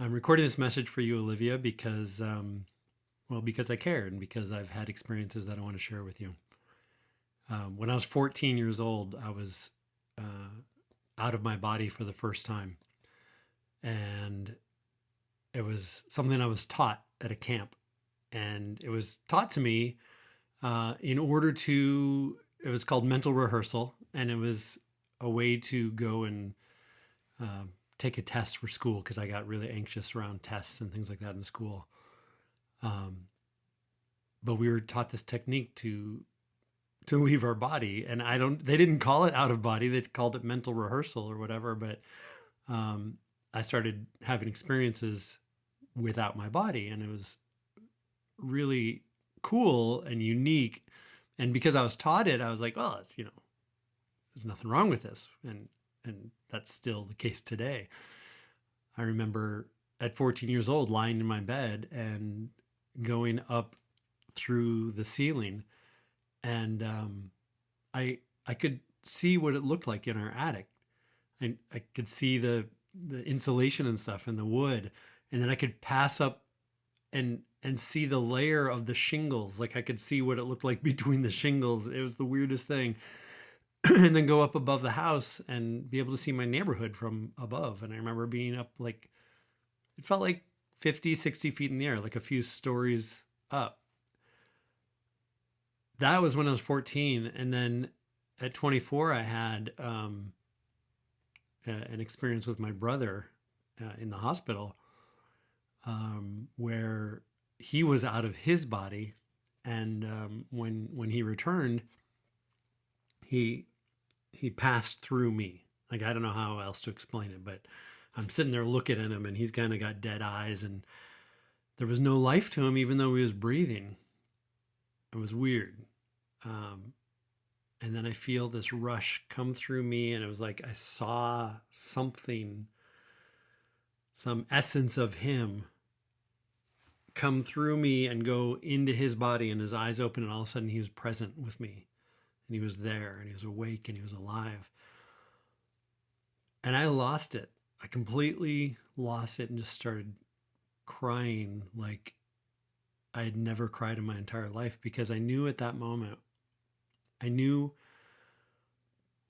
I'm recording this message for you, Olivia, because I care and because I've had experiences that I want to share with you. When I was 14 years old, I was uh, out of my body for the first time. And it was something I was taught at a camp. And it was taught to me in order to, it was called mental rehearsal. And it was a way to go and uh, take a test for school because I got really anxious around tests and things like that in school. Um, but we were taught this technique to leave our body, and I don't they didn't call it out of body, they called it mental rehearsal or whatever. But um I started having experiences without my body, and it was really cool and unique. And because I was taught it, I was like, well, it's, there's nothing wrong with this. And that's still the case today. I remember at 14 years old lying in my bed and going up through the ceiling, and I could see what it looked like in our attic. I could see the insulation and stuff and the wood, and then I could pass up and see the layer of the shingles. Like I could see what it looked like between the shingles. It was the weirdest thing. And then go up above the house and be able to see my neighborhood from above. And I remember being up, like, it felt like 50, 60 feet in the air, like a few stories up. That was when I was 14. And then at 24, I had an experience with my brother in the hospital, where he was out of his body. And when he returned, he he passed through me. Like, I don't know how else to explain it, but I'm sitting there looking at him, and he's kind of got dead eyes, and there was no life to him, even though he was breathing. It was weird. Um, and then I feel this rush come through me, and it was like I saw something, some essence of him come through me and go into his body, and his eyes open, and all of a sudden he was present with me, and he was there, and he was awake, and he was alive. And I lost it. I completely lost it and just started crying like I had never cried in my entire life, because I knew at that moment, I knew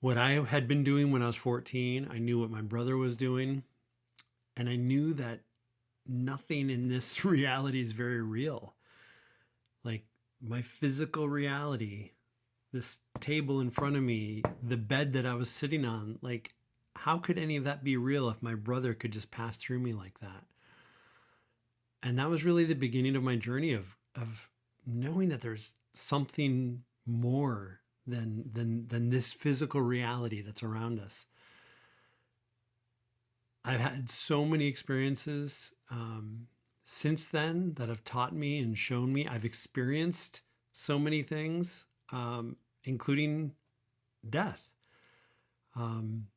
what I had been doing when I was 14. I knew what my brother was doing. And I knew that nothing in this reality is very real. Like, my physical reality, this table in front of me, the bed that I was sitting on, like, how could any of that be real if my brother could just pass through me like that? And that was really the beginning of my journey of knowing that there's something more than this physical reality that's around us. I've had so many experiences since then that have taught me and shown me. I've experienced so many things, including death. Um,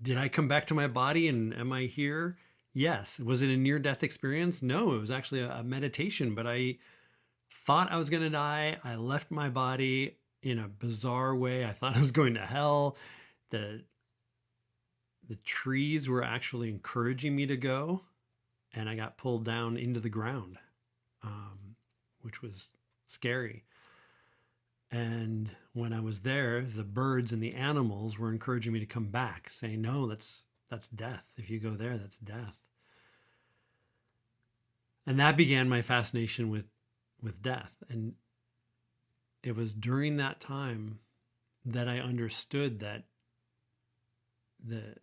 did I come back to my body, and am I here? Yes. Was it a near death experience? No, it was actually a meditation, but I thought I was going to die. I left my body in a bizarre way. I thought I was going to hell. The the trees were actually encouraging me to go, and I got pulled down into the ground, which was scary. And when I was there, the birds and the animals were encouraging me to come back, saying, "No, that's death. If you go there, that's death." And that began my fascination with death. And it was during that time that I understood that the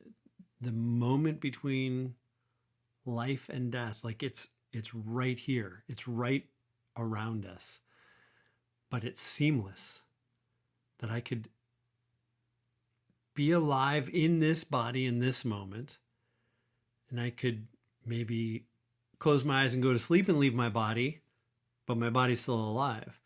the moment between life and death, like, it's right here, it's right around us, but it's seamless. That I could be alive in this body in this moment, and I could maybe close my eyes and go to sleep and leave my body, but my body's still alive.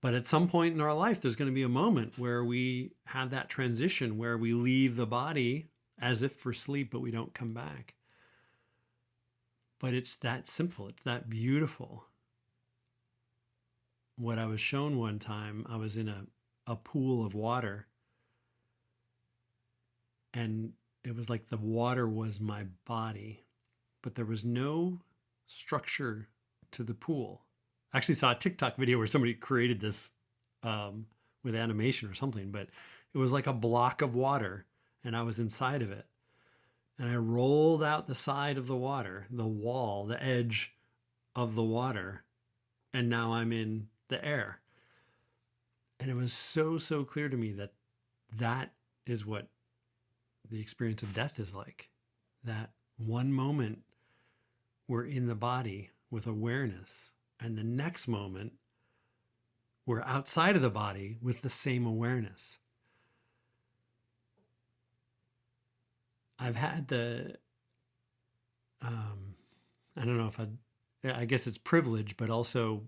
But at some point in our life, there's going to be a moment where we have that transition where we leave the body as if for sleep, but we don't come back. But it's that simple, it's that beautiful. What I was shown one time, I was in a pool of water, and it was like the water was my body. but there was no structure to the pool. I actually saw a TikTok video where somebody created this with animation or something, but it was like a block of water, and I was inside of it. And I rolled out the side of the water, the wall, the edge of the water, and now I'm in the air. And it was so, so clear to me that that is what the experience of death is like. That one moment we're in the body with awareness, and the next moment we're outside of the body with the same awareness. I've had I don't know if I guess it's privilege, but also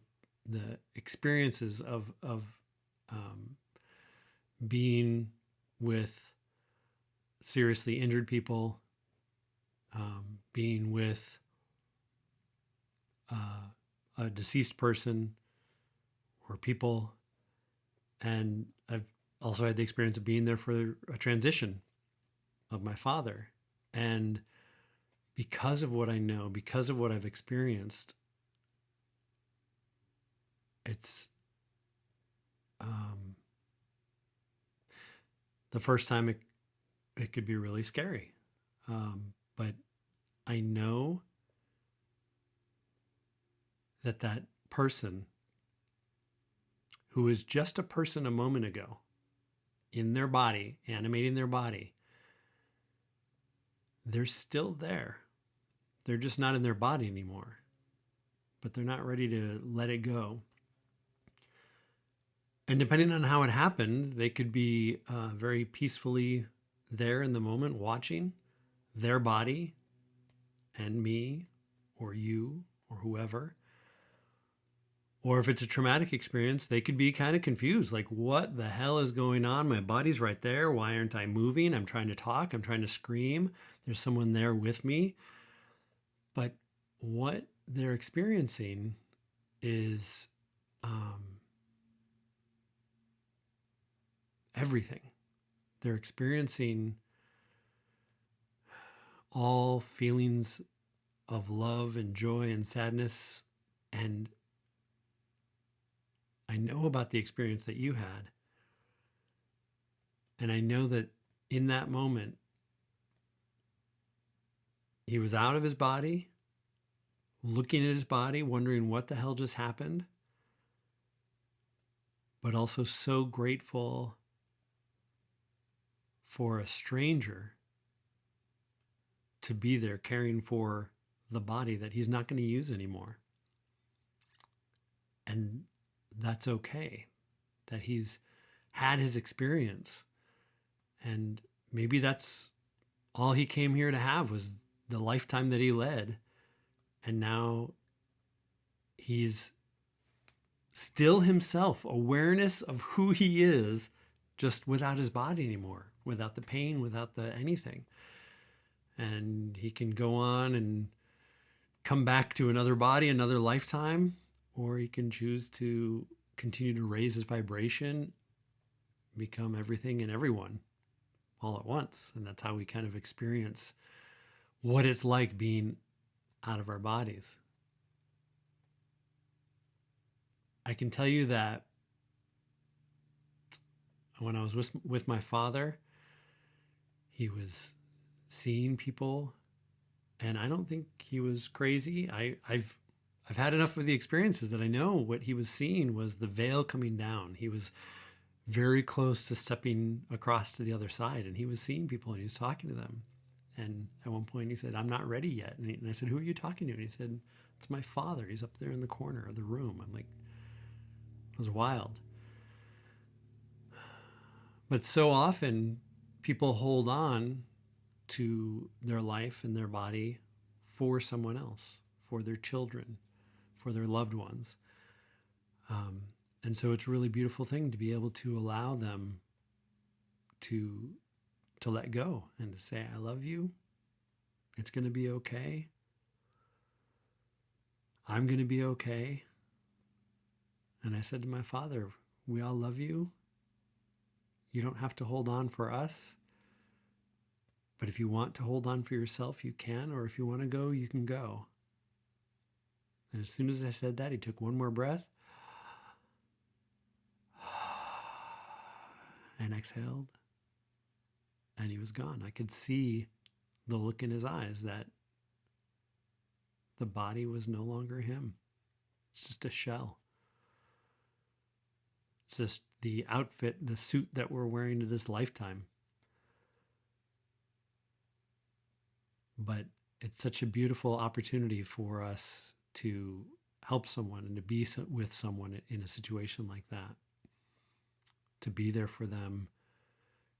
the experiences of um, being with seriously injured people, being with a deceased person or people, and I've also had the experience of being there for a transition of my father. And because of what I know, because of what I've experienced, it's the first time it could be really scary. But I know that person who was just a person a moment ago in their body, animating their body, they're still there. They're just not in their body anymore, but they're not ready to let it go. And depending on how it happened, they could be very peacefully there in the moment, watching their body and me or you or whoever. Or if it's a traumatic experience, they could be kind of confused. Like, what the hell is going on? My body's right there. Why aren't I moving? I'm trying to talk. I'm trying to scream. There's someone there with me. But what they're experiencing is everything. They're experiencing all feelings of love and joy and sadness. And I know about the experience that you had. And I know that in that moment, he was out of his body, looking at his body, wondering what the hell just happened, but also so grateful for a stranger to be there caring for the body that he's not going to use anymore. And that's okay, that he's had his experience. And maybe that's all he came here to have, was the lifetime that he led. And now he's still himself, awareness of who he is, just without his body anymore, without the pain, without the anything. And he can go on and come back to another body, another lifetime, or he can choose to continue to raise his vibration, become everything and everyone all at once. And that's how we kind of experience what it's like being out of our bodies. I can tell you that when I was with my father, he was seeing people, and I don't think he was crazy. I've had enough of the experiences that I know what he was seeing was the veil coming down. He was very close to stepping across to the other side, and he was seeing people and he was talking to them. And at one point he said, "I'm not ready yet." And I said, "Who are you talking to?" And he said, "It's my father. He's up there in the corner of the room." I'm like, it was wild. But so often people hold on to their life and their body for someone else, for their children, for their loved ones. And so it's a really beautiful thing to be able to allow them to let go and to say, "I love you. It's going to be okay. I'm going to be okay." And I said to my father, "We all love you. You don't have to hold on for us. But if you want to hold on for yourself, you can, or if you want to go, you can go. And as soon as I said that, he took one more breath and exhaled, and he was gone. I could see the look in his eyes that the body was no longer him. It's just a shell. It's just the outfit, the suit that we're wearing to this lifetime. But it's such a beautiful opportunity for us to help someone and to be with someone in a situation like that, to be there for them,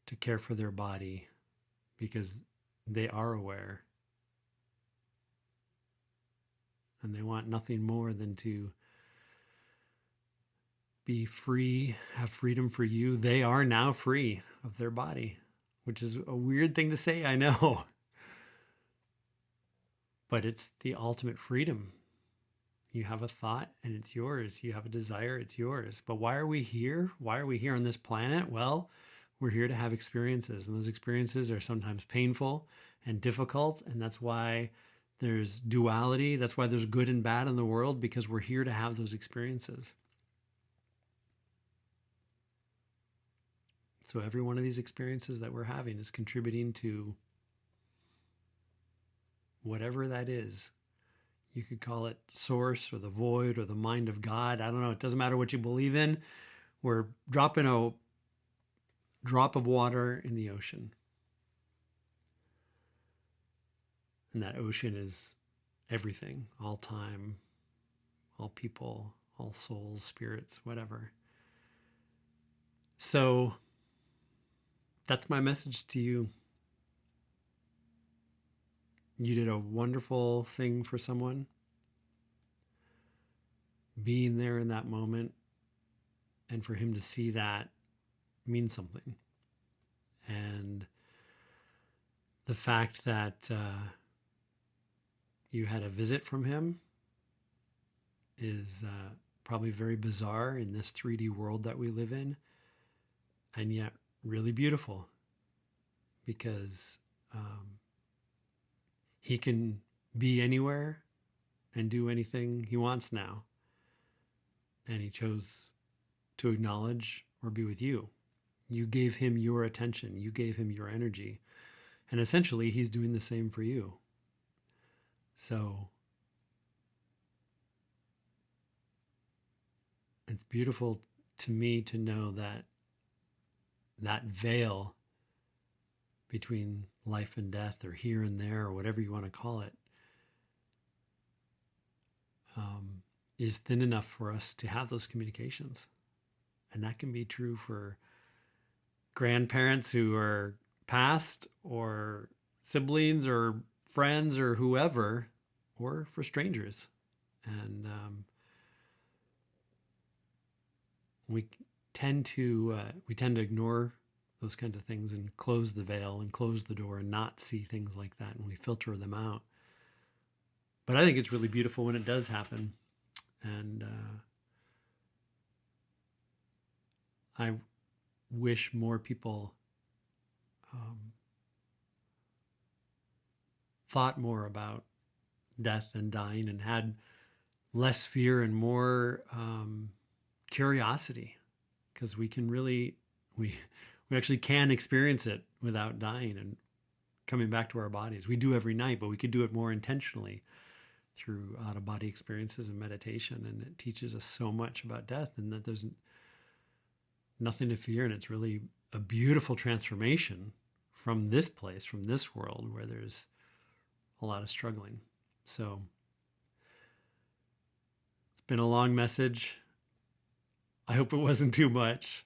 to care for their body, because they are aware and they want nothing more than to be free, have freedom for you. They are now free of their body, which is a weird thing to say, I know. But it's the ultimate freedom. You have a thought and it's yours. You have a desire, it's yours. But why are we here? Why are we here on this planet? Well, we're here to have experiences, and those experiences are sometimes painful and difficult. And that's why there's duality. That's why there's good and bad in the world, because we're here to have those experiences. So every one of these experiences that we're having is contributing to whatever that is. You could call it source or the void or the mind of God. I don't know. It doesn't matter what you believe in. We're dropping a drop of water in the ocean. And that ocean is everything, all time, all people, all souls, spirits, whatever. So that's my message to you. You did a wonderful thing for someone. Being there in that moment, and for him to see that means something. And the fact that you had a visit from him is probably very bizarre in this 3D world that we live in, and yet really beautiful, because he can be anywhere and do anything he wants now. And he chose to acknowledge or be with you. You gave him your attention. You gave him your energy. And essentially, he's doing the same for you. So it's beautiful to me to know that that veil between life and death, or here and there, or whatever you want to call it, is thin enough for us to have those communications. And that can be true for grandparents who are passed, or siblings, or friends, or whoever, or for strangers. And we tend to ignore those kinds of things and close the veil and close the door and not see things like that, and we filter them out. But I think it's really beautiful when it does happen. And I wish more people thought more about death and dying, and had less fear and more curiosity, because we can really, we actually can experience it without dying and coming back to our bodies. We do every night, but we could do it more intentionally through out-of-body experiences and meditation. And it teaches us so much about death, and that there's nothing to fear. And it's really a beautiful transformation from this place, from this world where there's a lot of struggling. So it's been a long message. I hope it wasn't too much.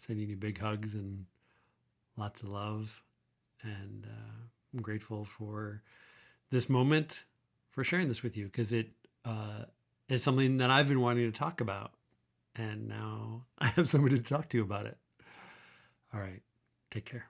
Sending you big hugs and lots of love. And I'm grateful for this moment, for sharing this with you, because it is something that I've been wanting to talk about. And now I have somebody to talk to about it. All right. Take care.